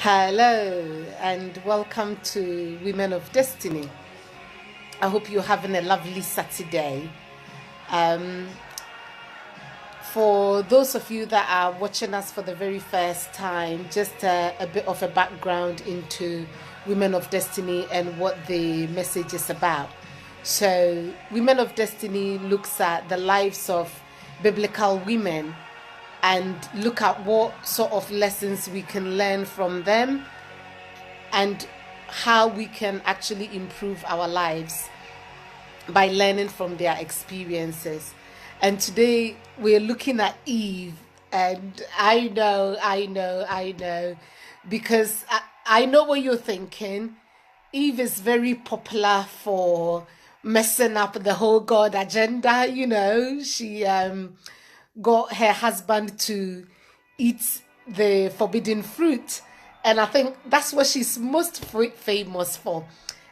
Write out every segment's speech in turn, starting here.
Hello and welcome to Women of Destiny. I hope you're having a lovely Saturday. Um, for those of you that are watching us for the very first time, just a bit of a background into Women of Destiny and what the message is about. So, Women of Destiny looks at the lives of biblical women and look at what sort of lessons we can learn from them and how we can actually improve our lives by learning from their experiences. And today we're looking at Eve, and I know, because I know what you're thinking. Eve is very popular for messing up the whole God agenda. She got her husband to eat the forbidden fruit. And I think that's what she's most famous for.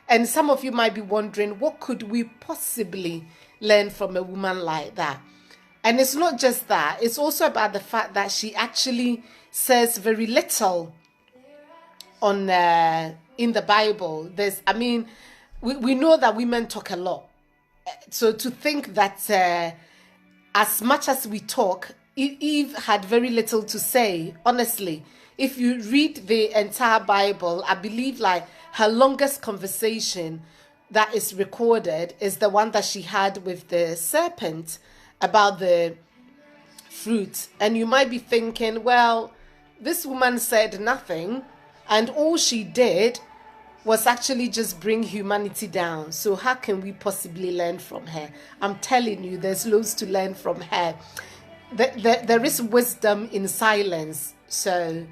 And some of you might be wondering, what could we possibly learn from a woman like that? And it's not just that. It's also about the fact that she actually says very little on in the Bible. We know that women talk a lot. So to think that as much as we talk, Eve had very little to say. Honestly, if you read the entire Bible, I believe like her longest conversation that is recorded is the one that she had with the serpent about the fruit. And you might be thinking, well, this woman said nothing, and all she did was actually just bring humanity down. So how can we possibly learn from her? I'm telling you, there's loads to learn from her. There is wisdom in silence. So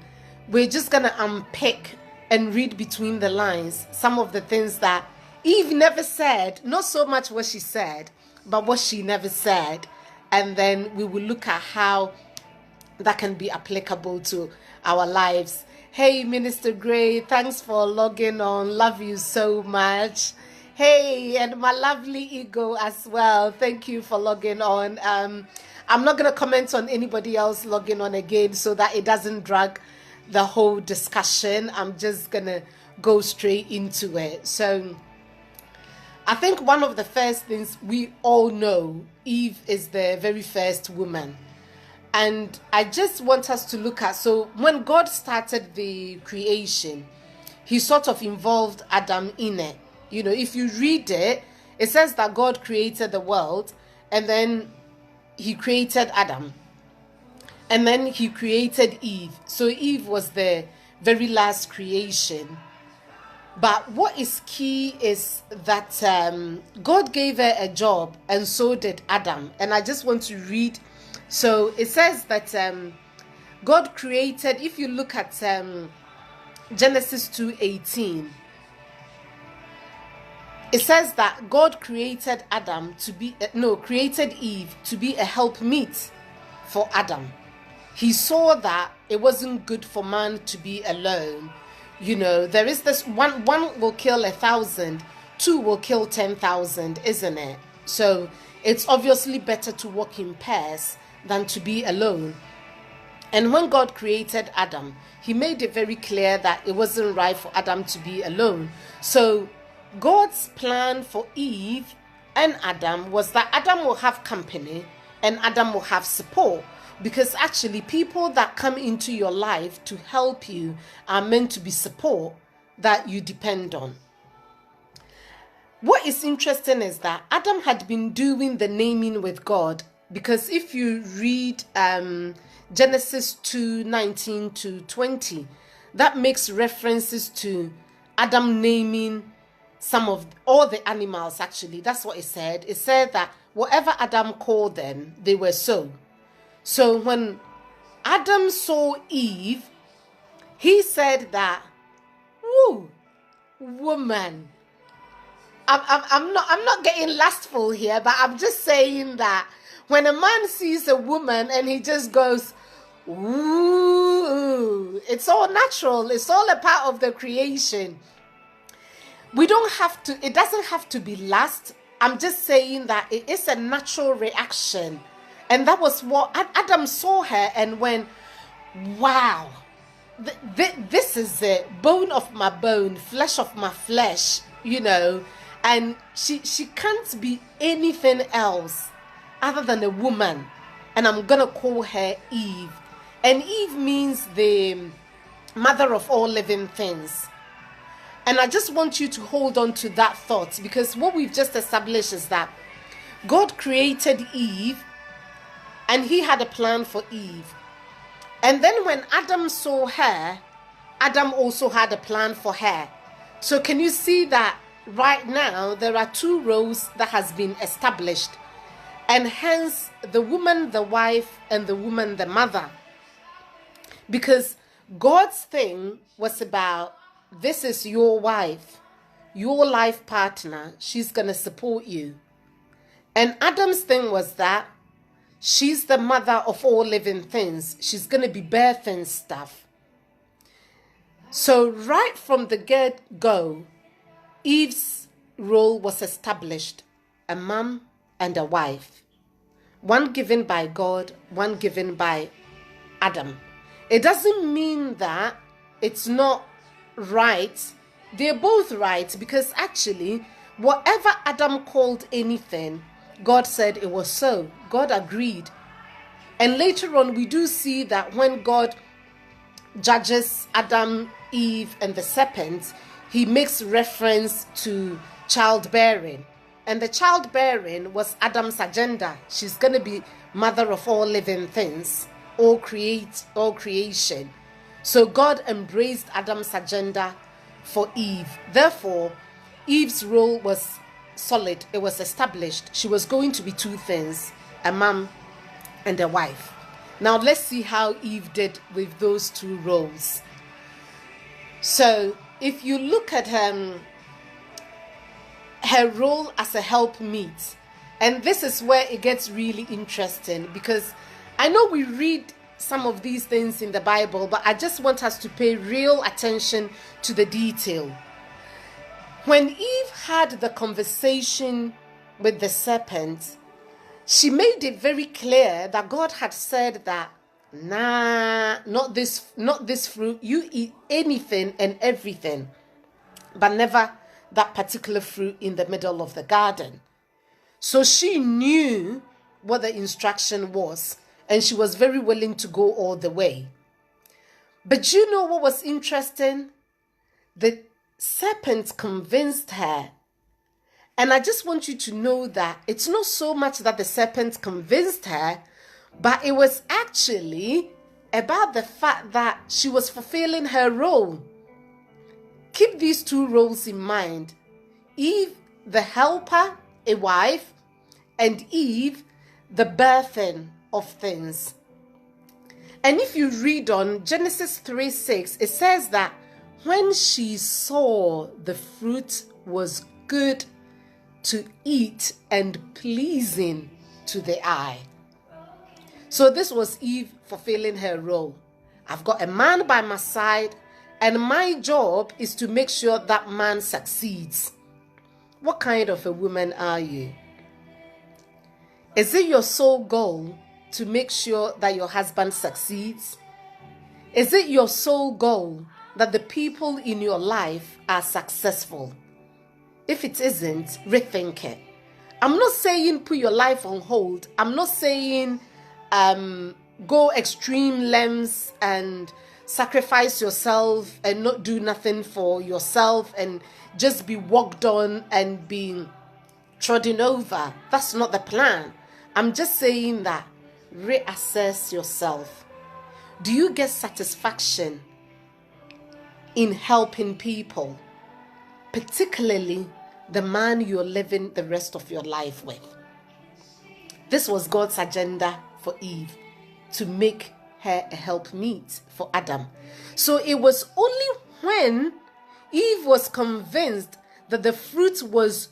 we're just going to unpick and read between the lines some of the things that Eve never said. Not so much what she said, but what she never said. And then we will look at how that can be applicable to our lives. Hey, Minister Gray, thanks for logging on. Love you so much. Hey, and my lovely ego as well. Thank you for logging on. I'm not going to comment on anybody else logging on again so that it doesn't drag the whole discussion. I'm just going to go straight into it. So I think one of the first things we all know, Eve is the very first woman. And I just want us to look at, so when God started the creation, he sort of involved Adam in it. If you read it, it says that God created the world and then he created Adam. And then he created Eve. So Eve was the very last creation. But what is key is that God gave her a job and so did Adam. And I just want to read. So it says that God created, if you look at Genesis 2:18, it says that God created created Eve to be a helpmeet for Adam. He saw that it wasn't good for man to be alone. There is this one will kill 1,000, two will kill 10,000, isn't it? So it's obviously better to walk in pairs than to be alone. And when God created Adam, he made it very clear that it wasn't right for Adam to be alone. So God's plan for Eve and Adam was that Adam will have company and Adam will have support. Because actually people that come into your life to help you are meant to be support that you depend on. What is interesting is that Adam had been doing the naming with God, because if you read Genesis 2:19 to 20, that makes references to Adam naming some of all the animals. Actually, that's what it said. It said that whatever Adam called them, they were so. So when Adam saw Eve, he said that, "Woo, woman." I'm not getting lustful here, but I'm just saying that when a man sees a woman and he just goes, "Ooh," it's all natural. It's all a part of the creation. It doesn't have to be lust. I'm just saying that it is a natural reaction. And that was what Adam saw her and went, "Wow, this is it, bone of my bone, flesh of my flesh, and she can't be anything else other than a woman, and I'm gonna call her Eve. And Eve means the mother of all living things. And I just want you to hold on to that thought, because what we've just established is that God created Eve and he had a plan for Eve. And then when Adam saw her, Adam also had a plan for her. So can you see that right now there are two roles that has been established, and hence the woman the wife and the woman the mother, because God's thing was about, this is your wife, your life partner, she's going to support you. And Adam's thing was that she's the mother of all living things, she's going to be birthing stuff. So right from the get-go, Eve's role was established, a mom and a wife, one given by God, one given by Adam. It doesn't mean that it's not right. They're both right, because actually whatever Adam called anything, God said it was so. God agreed. And later on we do see that when God judges Adam, Eve and the serpent, he makes reference to childbearing. And the childbearing was Adam's agenda. She's going to be mother of all living things, all creation. So God embraced Adam's agenda for Eve. Therefore, Eve's role was solid. It was established. She was going to be two things, a mom and a wife. Now let's see how Eve did with those two roles. So if you look at her role as a helpmeet, and this is where it gets really interesting, because I know we read some of these things in the Bible, but I just want us to pay real attention to the detail. When Eve had the conversation with the serpent, she made it very clear that God had said that, nah, not this fruit. You eat anything and everything, but never that particular fruit in the middle of the garden. So she knew what the instruction was, and she was very willing to go all the way. But you know what was interesting? The serpent convinced her. And I just want you to know that it's not so much that the serpent convinced her, but it was actually about the fact that she was fulfilling her role. Keep these two roles in mind. Eve, the helper, a wife, and Eve, the birthing of things. And if you read on Genesis 3:6, it says that when she saw the fruit was good to eat and pleasing to the eye. So this was Eve fulfilling her role. I've got a man by my side, and my job is to make sure that man succeeds. What kind of a woman are you? Is it your sole goal to make sure that your husband succeeds? Is it your sole goal that the people in your life are successful? If it isn't, rethink it. I'm not saying put your life on hold. I'm not saying go extreme lengths and sacrifice yourself and not do nothing for yourself and just be walked on and being trodden over. That's not the plan. I'm just saying that reassess yourself. Do you get satisfaction in helping people, particularly the man you're living the rest of your life with? This was God's agenda for Eve, to make her a helpmeet for Adam. So it was only when Eve was convinced that the fruit was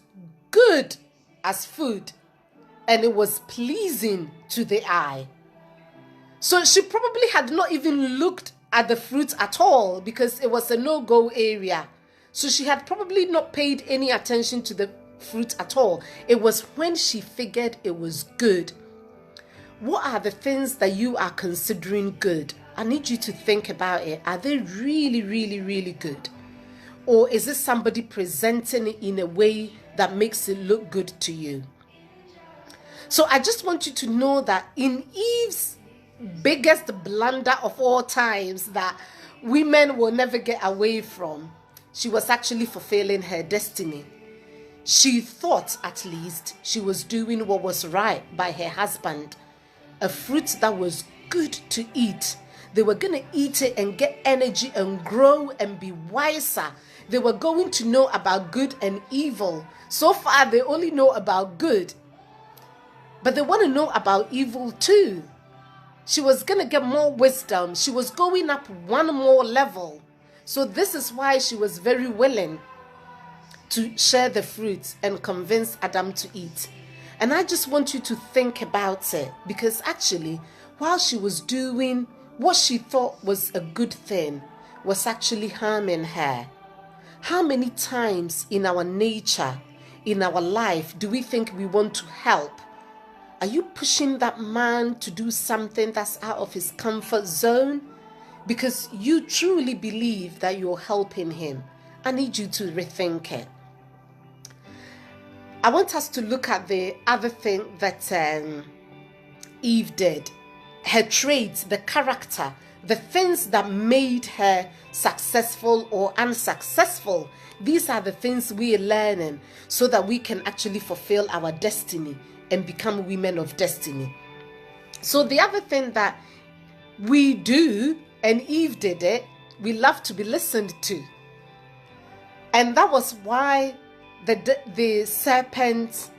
good as food and it was pleasing to the eye. So she probably had not even looked at the fruit at all, because it was a no-go area. So she had probably not paid any attention to the fruit at all. It was when she figured it was good. What are the things that you are considering good? I need you to think about it. Are they really, really, really good? Or is it somebody presenting it in a way that makes it look good to you? So I just want you to know that in Eve's biggest blunder of all times that women will never get away from, she was actually fulfilling her destiny. She thought, at least, she was doing what was right by her husband. A fruit that was good to eat. They were going to eat it and get energy and grow and be wiser. They were going to know about good and evil. So far, they only know about good. But they want to know about evil too. She was going to get more wisdom. She was going up one more level. So this is why she was very willing to share the fruit and convince Adam to eat. And I just want you to think about it, because actually, while she was doing what she thought was a good thing, was actually harming her. How many times in our nature, in our life, do we think we want to help? Are you pushing that man to do something that's out of his comfort zone? Because you truly believe that you're helping him. I need you to rethink it. I want us to look at the other thing that Eve did. Her traits, the character, the things that made her successful or unsuccessful. These are the things we are learning so that we can actually fulfill our destiny and become women of destiny. So the other thing that we do, and Eve did it, we love to be listened to. And that was why the serpent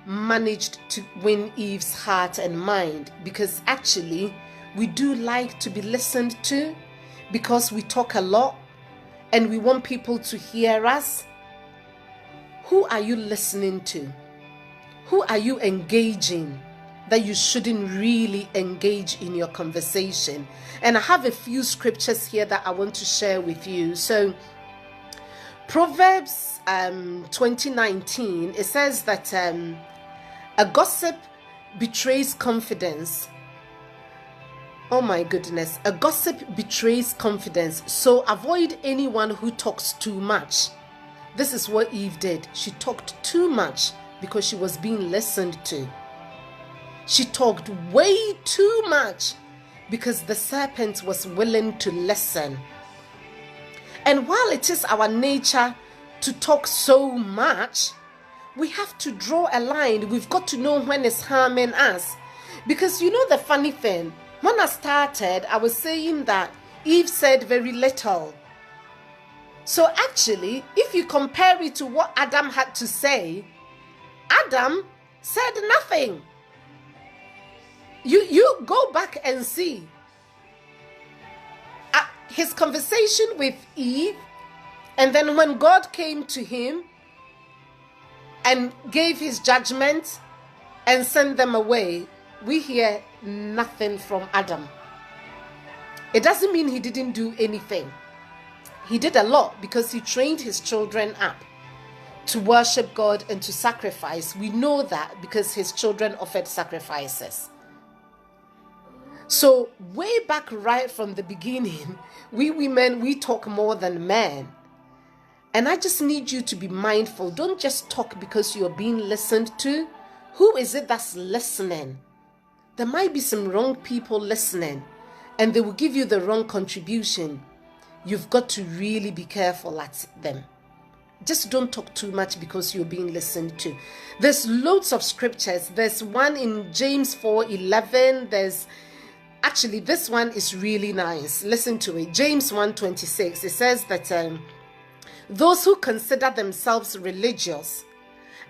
managed to win Eve's heart and mind, because actually we do like to be listened to, because we talk a lot and we want people to hear us. Who are you listening to? Who are you engaging that you shouldn't really engage in your conversation? And I have a few scriptures here that I want to share with you. So Proverbs 20:19, it says that a gossip betrays confidence. Oh my goodness, a gossip betrays confidence. So avoid anyone who talks too much. This is what Eve did. She talked too much because she was being listened to. She talked way too much because the serpent was willing to listen. And while it is our nature to talk so much, we have to draw a line. We've got to know when it's harming us. Because you know the funny thing, when I started, I was saying that Eve said very little. So actually, if you compare it to what Adam had to say, Adam said nothing. You go back and see his conversation with Eve, and then when God came to him and gave his judgment and sent them away, we hear nothing from Adam. It doesn't mean he didn't do anything. He did a lot because he trained his children up to worship God and to sacrifice. We know that because his children offered sacrifices. So way back right from the beginning, we women, we talk more than men. And I just need you to be mindful. Don't just talk because you're being listened to. Who is it that's listening? There might be some wrong people listening, and they will give you the wrong contribution. You've got to really be careful at them. Just don't talk too much because you're being listened to. There's loads of scriptures. There's one in James 4:11. Actually, this one is really nice. Listen to it. James 1:26. It says that those who consider themselves religious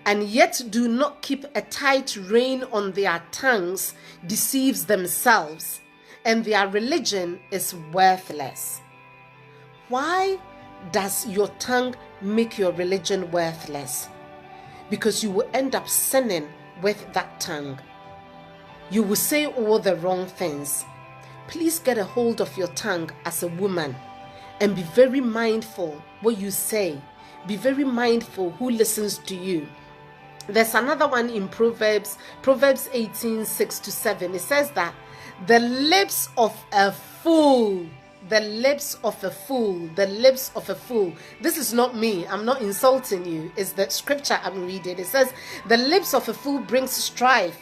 and yet do not keep a tight rein on their tongues deceives themselves, and their religion is worthless. Why does your tongue make your religion worthless? Because you will end up sinning with that tongue. You will say all the wrong things. Please get a hold of your tongue as a woman and be very mindful what you say. Be very mindful who listens to you. There's another one in Proverbs 18:6-7. It says that The lips of a fool. The lips of a fool. The lips of a fool. This is not me. I'm not insulting you. It's the scripture I'm reading. It says, the lips of a fool brings strife,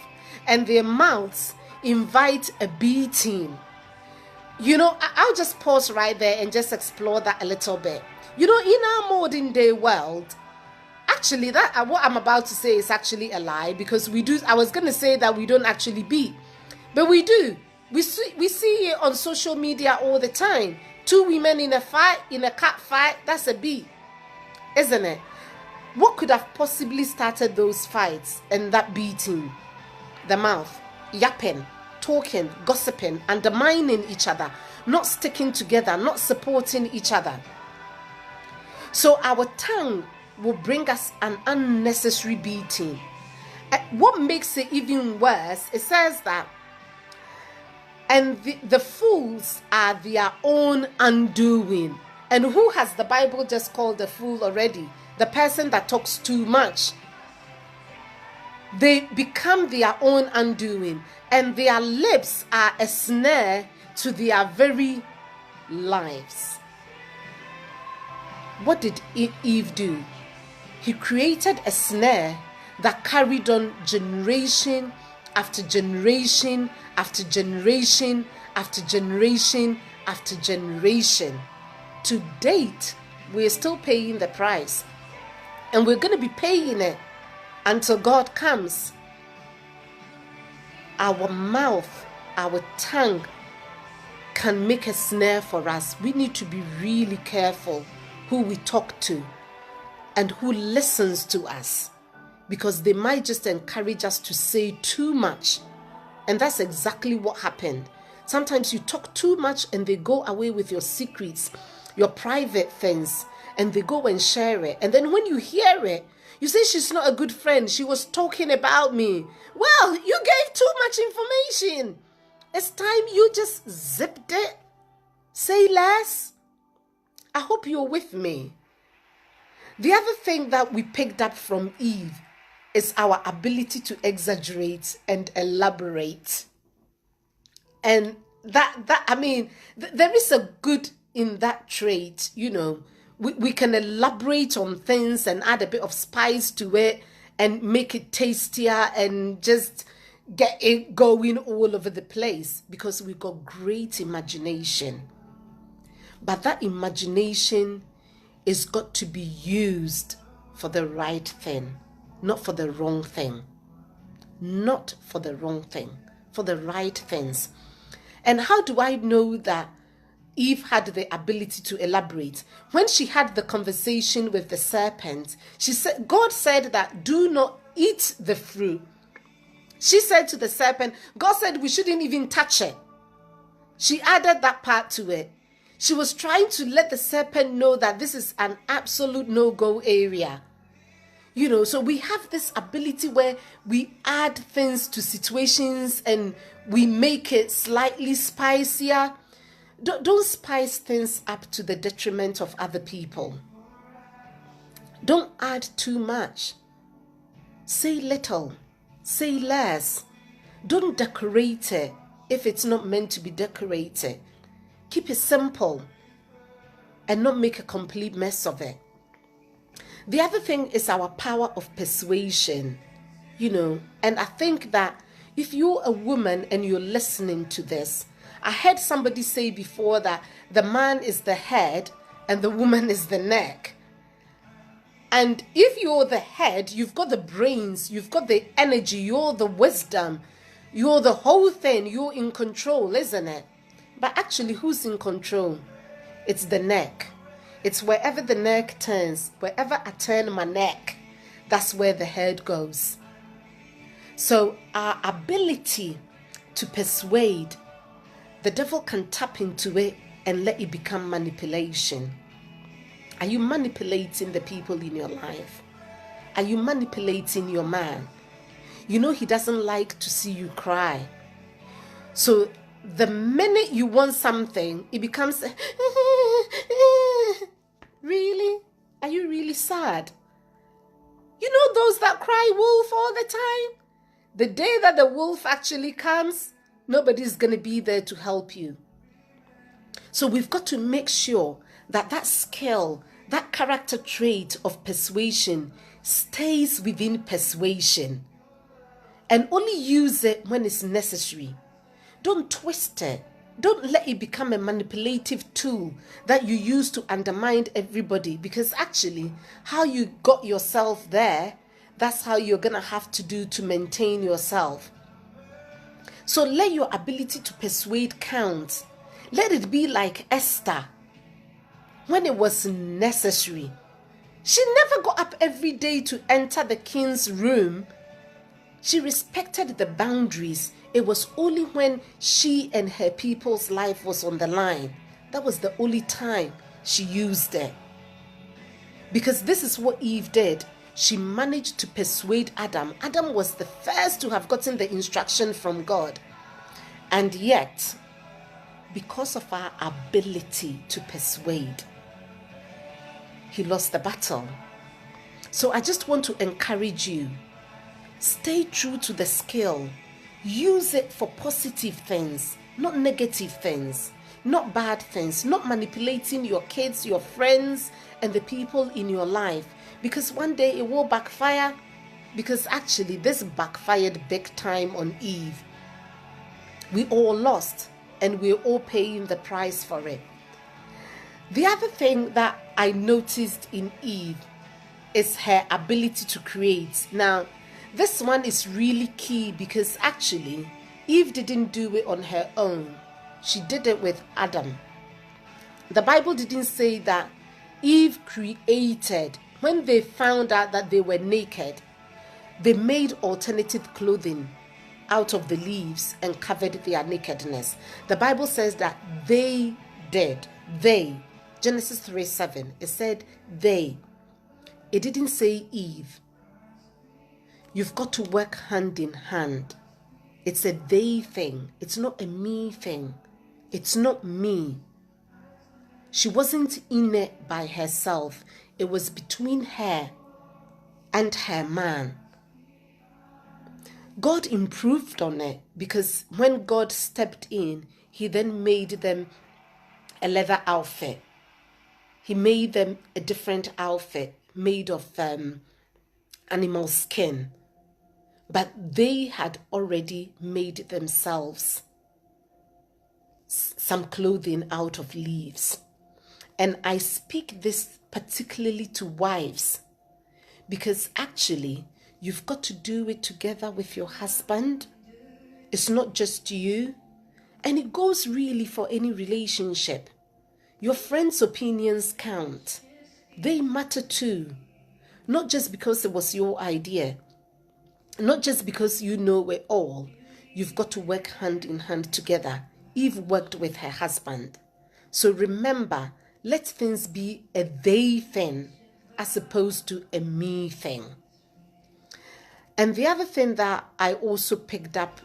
and their mouths invite a beating. You know, I'll just pause right there and just explore that a little bit. You know, in our modern day world, actually, that what I'm about to say is actually a lie, because we do. I was going to say that we don't actually beat, but we do. We see it on social media all the time. Two women in a fight, in a cat fight, that's a beat, isn't it? What could have possibly started those fights and that beating? The mouth, yapping, talking, gossiping, undermining each other, not sticking together, not supporting each other. So our tongue will bring us an unnecessary beating. What makes it even worse, it says that, and the fools are their own undoing. And who has the Bible just called a fool already? The person that talks too much. They become their own undoing, and their lips are a snare to their very lives. What did Eve do? He created a snare that carried on generation after generation after generation after generation after generation. To date, we're still paying the price, and we're going to be paying it until God comes. Our mouth, our tongue can make a snare for us. We need to be really careful who we talk to and who listens to us, because they might just encourage us to say too much. And that's exactly what happened. Sometimes you talk too much and they go away with your secrets, your private things, and they go and share it. And then when you hear it, you say, she's not a good friend. She was talking about me. Well, you gave too much information. It's time you just zipped it. Say less. I hope you're with me. The other thing that we picked up from Eve is our ability to exaggerate and elaborate. And there is a good in that trait, you know. We can elaborate on things and add a bit of spice to it and make it tastier and just get it going all over the place, because we've got great imagination. But that imagination is got to be used for the right thing, not for the wrong thing. Not for the wrong thing, for the right things. And how do I know that Eve had the ability to elaborate? When she had the conversation with the serpent, she said, God said that do not eat the fruit. She said to the serpent, God said we shouldn't even touch it. She added that part to it. She was trying to let the serpent know that this is an absolute no-go area. You know, so we have this ability where we add things to situations and we make it slightly spicier. Don't spice things up to the detriment of other people. Don't add too much. Say little. Say less. Don't decorate it if it's not meant to be decorated. Keep it simple and not make a complete mess of it. The other thing is our power of persuasion, you know, and I think that if you're a woman and you're listening to this, I heard somebody say before that the man is the head and the woman is the neck. And if you're the head, you've got the brains, you've got the energy, you're the wisdom, you're the whole thing, you're in control, isn't it? But actually, who's in control? It's the neck. It's wherever the neck turns. Wherever I turn my neck, that's where the head goes. So our ability to persuade, the devil can tap into it and let it become manipulation. Are you manipulating the people in your life? Are you manipulating your man? You know he doesn't like to see you cry. So the minute you want something, it becomes, really? Are you really sad? You know those that cry wolf all the time? The day that the wolf actually comes, Nobody's going to be there to help you. So we've got to make sure that that skill, that character trait of persuasion stays within persuasion, and only use it when it's necessary. Don't twist it. Don't let it become a manipulative tool that you use to undermine everybody, because actually how you got yourself there, that's how you're going to have to do to maintain yourself. So let your ability to persuade count. Let it be like Esther when it was necessary. She never got up every day to enter the king's room. She respected the boundaries. It was only when she and her people's life was on the line. That was the only time she used it. Because this is what Eve did. She managed to persuade Adam. Adam was the first to have gotten the instruction from God. And yet, because of our ability to persuade, he lost the battle. So I just want to encourage you. Stay true to the skill. Use it for positive things, not negative things, not bad things, not manipulating your kids, your friends, and the people in your life. Because one day it will backfire. Because actually this backfired big time on Eve. We all lost, and we're all paying the price for it. The other thing that I noticed in Eve is her ability to create. Now, this one is really key because actually Eve didn't do it on her own. She did it with Adam. The Bible didn't say that Eve created. When they found out that they were naked, they made alternative clothing out of the leaves and covered their nakedness. The Bible says that they did. They. Genesis 3:7. It said they. It didn't say Eve. You've got to work hand in hand. It's a they thing. It's not a me thing. It's not me. She wasn't in it by herself. It was between her and her man. God improved on it because when God stepped in, he then made them a leather outfit. He made them a different outfit made of animal skin. But they had already made themselves some clothing out of leaves. And I speak this particularly to wives, because actually you've got to do it together with your husband. It's not just you. And it goes really for any relationship. Your friends' opinions count. They matter too. Not just because it was your idea. Not just because you know it all. You've got to work hand in hand together. Eve worked with her husband. So remember, let things be a they thing as opposed to a me thing. And the other thing that I also picked up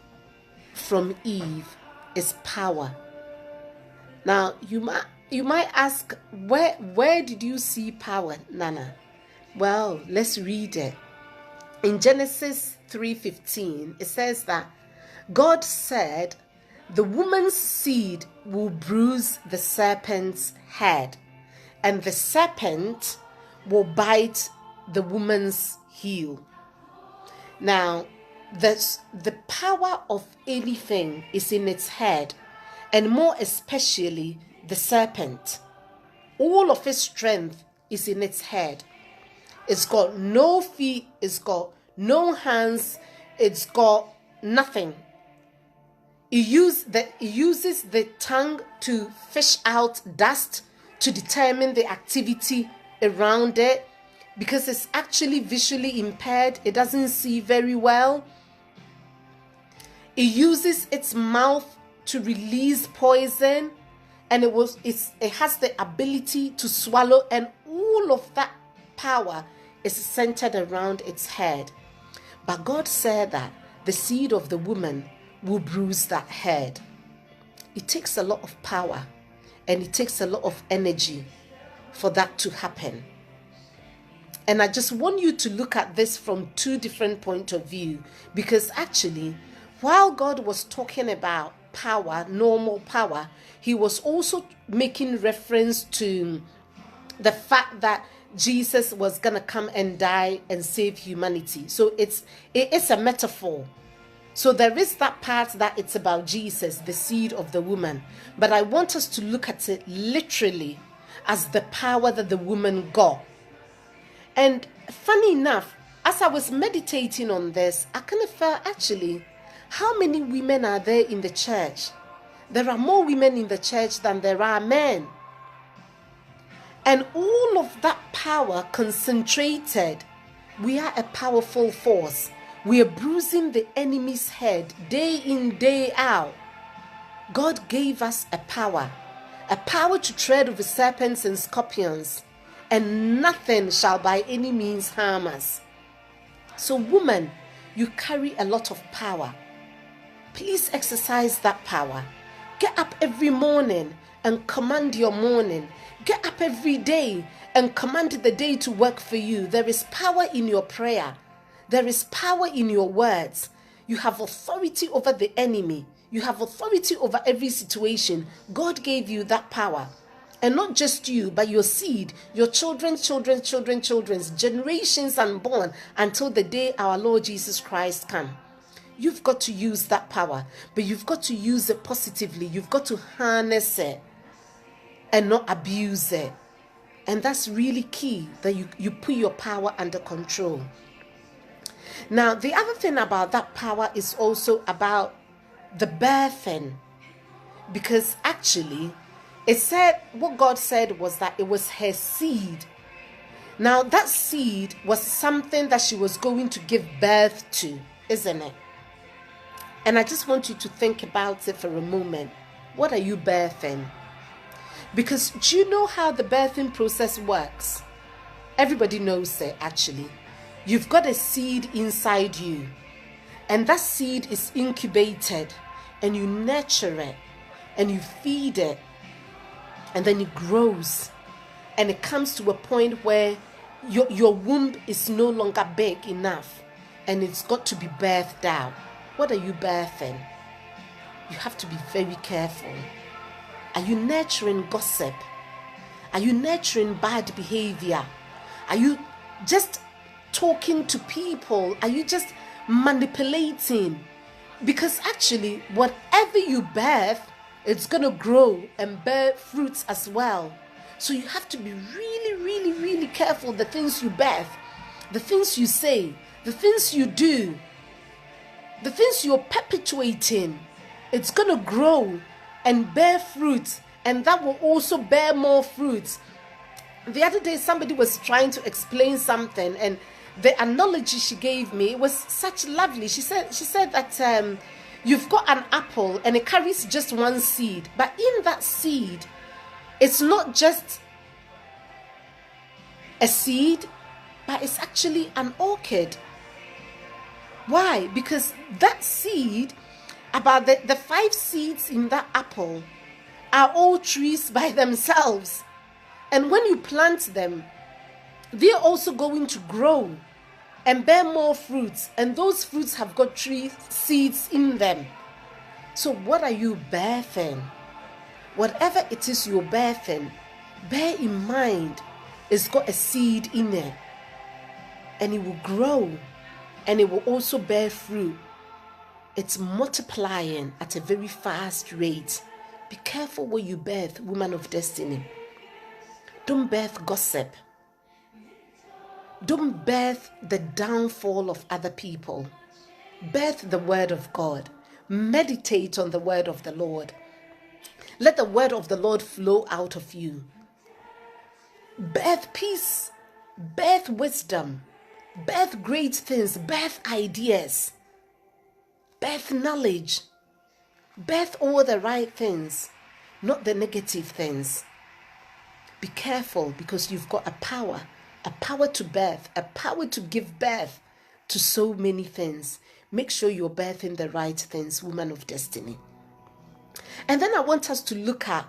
from Eve is power. Now, you might ask, where did you see power, Nana? Well, let's read it. In Genesis 3:15, it says that God said, the woman's seed will bruise the serpent's head, and the serpent will bite the woman's heel. Now, the power of anything is in its head, and more especially the serpent. All of its strength is in its head. It's got no feet, it's got no hands, it's got nothing. It uses the tongue to fish out dust to determine the activity around it, because it's actually visually impaired. It doesn't see very well. It uses its mouth to release poison, and it has the ability to swallow, and all of that power is centered around its head. But God said that the seed of the woman will bruise that head. It takes a lot of power and it takes a lot of energy for that to happen. And I just want you to look at this from two different points of view, because actually while God was talking about power, normal power, he was also making reference to the fact that Jesus was going to come and die and save humanity. So it is a metaphor. So there is that part that it's about Jesus, the seed of the woman. But I want us to look at it literally as the power that the woman got. And funny enough, as I was meditating on this, I kind of felt, actually, how many women are there in the church? There are more women in the church than there are men. And all of that power concentrated, we are a powerful force. We are bruising the enemy's head day in, day out. God gave us a power to tread over serpents and scorpions, and nothing shall by any means harm us. So woman, you carry a lot of power. Please exercise that power. Get up every morning and command your morning. Get up every day and command the day to work for you. There is power in your prayer. There is power in your words. You have authority over the enemy. You have authority over every situation. God gave you that power. And not just you, but your seed, your children's generations unborn, until the day our Lord Jesus Christ comes. You've got to use that power, but you've got to use it positively. You've got to harness it and not abuse it. And that's really key, that you put your power under control. Now, the other thing about that power is also about the birthing. Because actually, it said, what God said was that it was her seed. Now, that seed was something that she was going to give birth to, isn't it? And I just want you to think about it for a moment. What are you birthing? Because do you know how the birthing process works? Everybody knows it, actually. You've got a seed inside you, and that seed is incubated, and you nurture it, and you feed it, and then it grows, and it comes to a point where your womb is no longer big enough, and it's got to be birthed out. What are you birthing? You have to be very careful. Are you nurturing gossip? Are you nurturing bad behavior? Are you just talking to people? Are you just manipulating? Because actually, whatever you birth, it's going to grow and bear fruits as well. So you have to be really, really, really careful the things you birth, the things you say, the things you do, the things you're perpetuating. It's going to grow and bear fruit, and that will also bear more fruits. The other day, somebody was trying to explain something, and the analogy she gave me was such lovely. She said that you've got an apple and it carries just one seed, but in that seed, it's not just a seed, but it's actually an orchid. Why? Because that seed, about the 5 seeds in that apple, are all trees by themselves. And when you plant them, they're also going to grow and bear more fruits. And those fruits have got tree seeds in them. So what are you birthing? Whatever it is you're birthing, bear in mind it's got a seed in it. And it will grow. And it will also bear fruit. It's multiplying at a very fast rate. Be careful what you birth, woman of destiny. Don't birth gossip. Don't birth the downfall of other people. Birth the word of God. Meditate on the word of the Lord. Let the word of the Lord flow out of you. Birth peace. Birth wisdom. Birth great things. Birth ideas. Birth knowledge. Birth all the right things, not the negative things. Be careful, because you've got a power to birth, a power to give birth to so many things. Make sure you're birthing the right things, woman of destiny. And then I want us to look at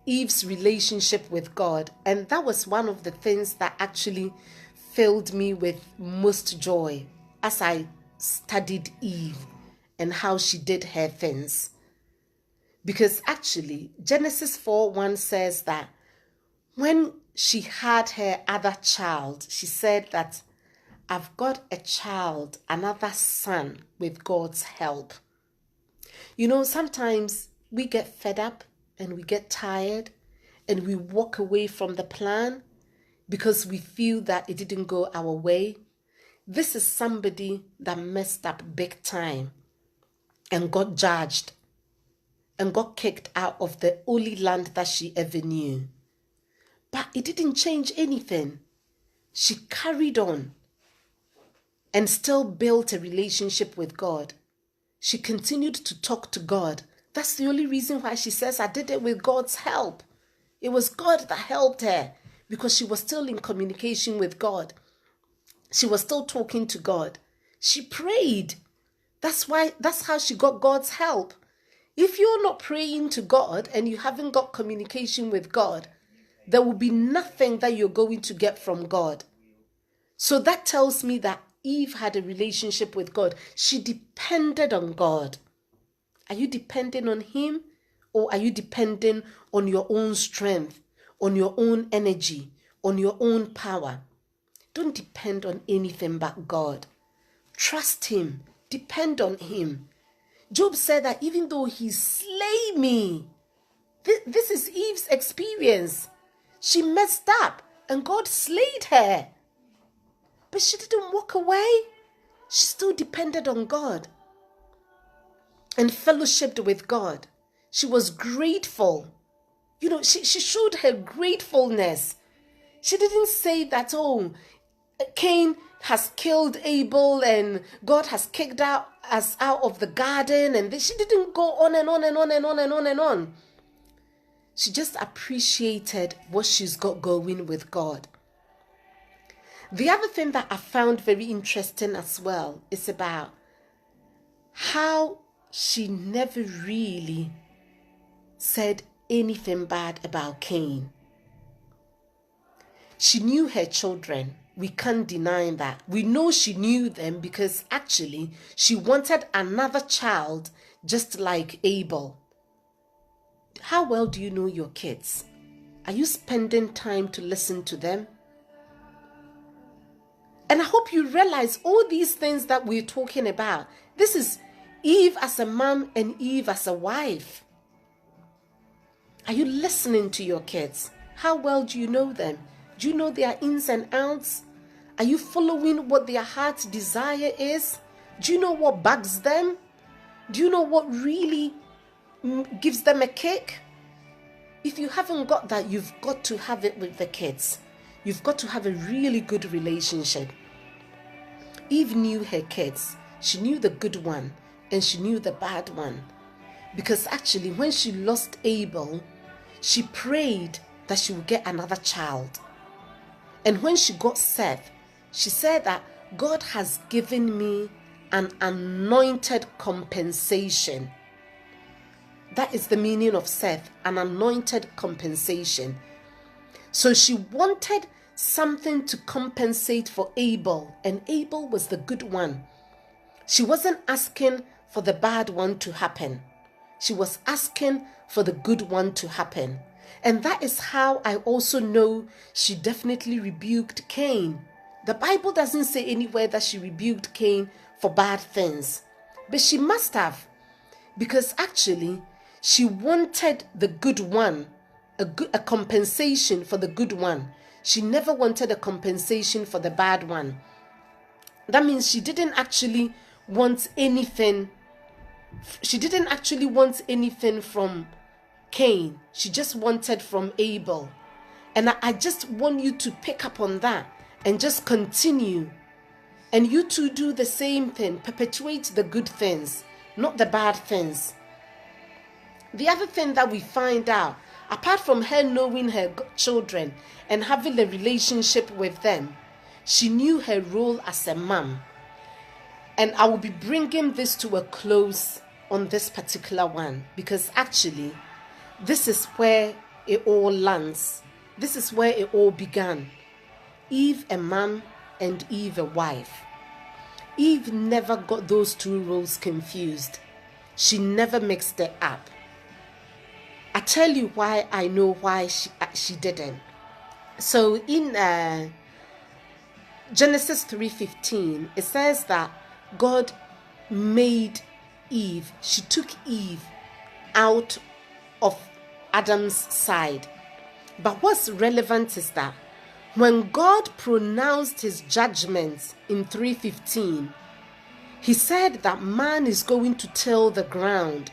Eve's relationship with God. And that was one of the things that actually filled me with most joy as I studied Eve and how she did her things. Because actually, Genesis 4:1 says that when she had her other child, she said that, I've got a child, another son, with God's help. You know, sometimes we get fed up and we get tired and we walk away from the plan because we feel that it didn't go our way. This is somebody that messed up big time and got judged and got kicked out of the only land that she ever knew. But it didn't change anything. She carried on and still built a relationship with God. She continued to talk to God. That's the only reason why she says, I did it with God's help. It was God that helped her because she was still in communication with God. She was still talking to God. She prayed. That's how she got God's help. If you're not praying to God and you haven't got communication with God, there will be nothing that you're going to get from God. So that tells me that Eve had a relationship with God. She depended on God. Are you depending on Him, or are you depending on your own strength, on your own energy, on your own power? Don't depend on anything but God. Trust Him. Depend on Him. Job said that even though He slay me, this is Eve's experience. She messed up and God slayed her. But she didn't walk away. She still depended on God and fellowshiped with God. She was grateful. You know, she showed her gratefulness. She didn't say that, oh, Cain has killed Abel and God has kicked us out of the garden. And she didn't go on and on and on and on and on and on. She just appreciated what she's got going with God. The other thing that I found very interesting as well is about how she never really said anything bad about Cain. She knew her children. We can't deny that. We know she knew them because actually she wanted another child just like Abel. How well do you know your kids? Are you spending time to listen to them? And I hope you realize all these things that we're talking about. This is Eve as a mom and Eve as a wife. Are you listening to your kids? How well do you know them? Do you know their ins and outs? Are you following what their heart's desire is? Do you know what bugs them? Do you know what really gives them a kick? If you haven't got that, you've got to have it with the kids. You've got to have a really good relationship. Eve knew her kids. She knew the good one and she knew the bad one. Because actually when she lost Abel, she prayed that she would get another child. And when she got Seth, she said that God has given me an anointed compensation. That is the meaning of Seth, an anointed compensation. So she wanted something to compensate for Abel, and Abel was the good one. She wasn't asking for the bad one to happen. She was asking for the good one to happen. And that is how I also know she definitely rebuked Cain. The Bible doesn't say anywhere that she rebuked Cain for bad things, but she must have, because actually she wanted the good one, a compensation for the good one. She never wanted a compensation for the bad one. That means she didn't actually want anything. She didn't actually want anything from Cain. She just wanted from Abel. And I just want you to pick up on that and just continue. And you too do the same thing. Perpetuate the good things, not the bad things. The other thing that we find out, apart from her knowing her children and having a relationship with them, she knew her role as a mom. And I will be bringing this to a close on this particular one, because actually this is where it all lands. This is where it all began. Eve a mom and Eve a wife. Eve never got those two roles confused. She never mixed it up. I tell you why I know why she didn't. So in Genesis 3:15, it says that God made Eve. She took Eve out of Adam's side. But what's relevant is that when God pronounced his judgments in 3:15, he said that man is going to till the ground.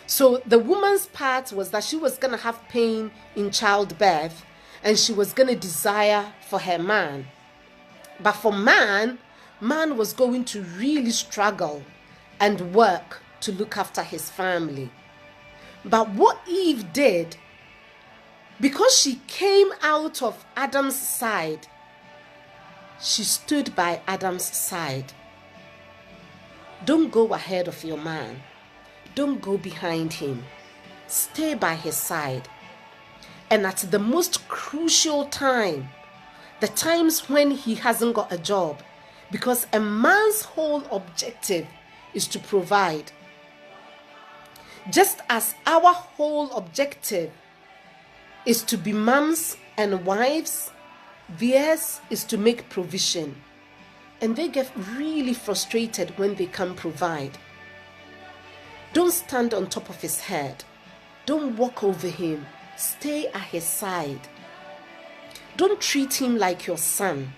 So the woman's part was that she was going to have pain in childbirth and she was going to desire for her man. But for man was going to really struggle and work to look after his family. But what Eve did, because she came out of Adam's side, she stood by Adam's side. Don't go ahead of your man. Don't go behind him. Stay by his side. And at the most crucial time, the times when he hasn't got a job, because a man's whole objective is to provide. Just as our whole objective is to be moms and wives, theirs is to make provision. And they get really frustrated when they can't provide. Don't stand on top of his head. Don't walk over him. Stay at his side. Don't treat him like your son,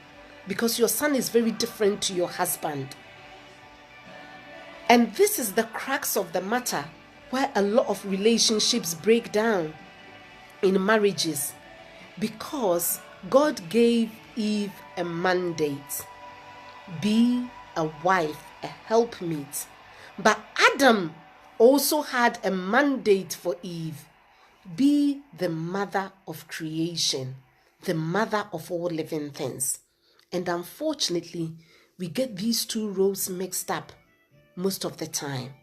because your son is very different to your husband. And this is the crux of the matter, where a lot of relationships break down in marriages, because God gave Eve a mandate. Be a wife, a helpmeet. But Adam also had a mandate for Eve. Be the mother of creation, the mother of all living things. And unfortunately, we get these two roles mixed up most of the time.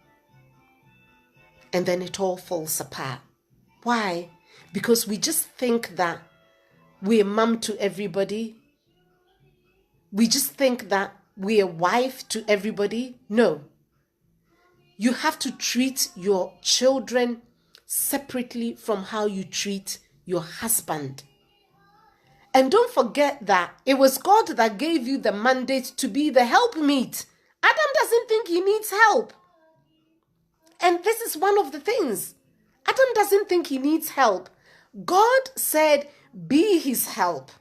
And then it all falls apart. Why? Because we just think that we're mom to everybody. We just think that we're wife to everybody. No. You have to treat your children separately from how you treat your husband. And don't forget that it was God that gave you the mandate to be the helpmeet. Adam doesn't think he needs help. And this is one of the things. Adam doesn't think he needs help. God said, be his help.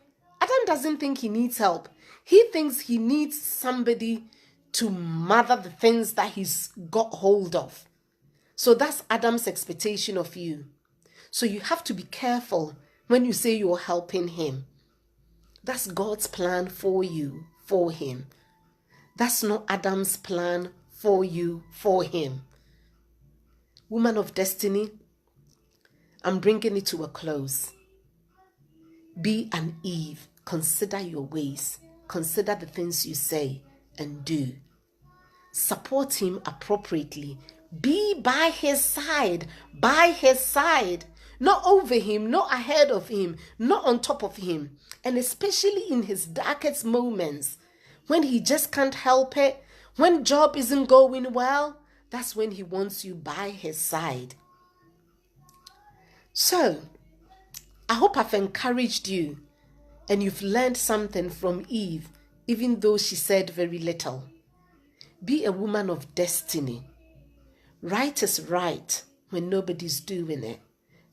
Adam doesn't think he needs help. He thinks he needs somebody to mother the things that he's got hold of. So that's Adam's expectation of you. So you have to be careful when you say you're helping him. That's God's plan for you, for him. That's not Adam's plan for you, for him. Woman of destiny, I'm bringing it to a close. Be an Eve. Consider your ways. Consider the things you say and do. Support him appropriately. Be by his side. By his side. Not over him, not ahead of him, not on top of him. And especially in his darkest moments, when he just can't help it, when job isn't going well, that's when he wants you by his side. So, I hope I've encouraged you and you've learned something from Eve, even though she said very little. Be a woman of destiny. Right is right when nobody's doing it,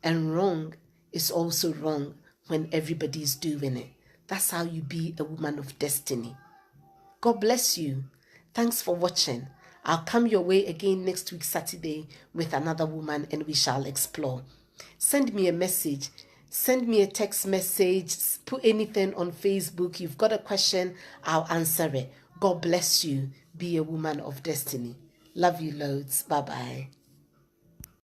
and wrong is also wrong when everybody's doing it. That's how you be a woman of destiny. God bless you. Thanks for watching. I'll come your way again next week, Saturday, with another woman, and we shall explore. Send me a message. Send me a text message. Put anything on Facebook. You've got a question, I'll answer it. God bless you. Be a woman of destiny. Love you loads. Bye-bye.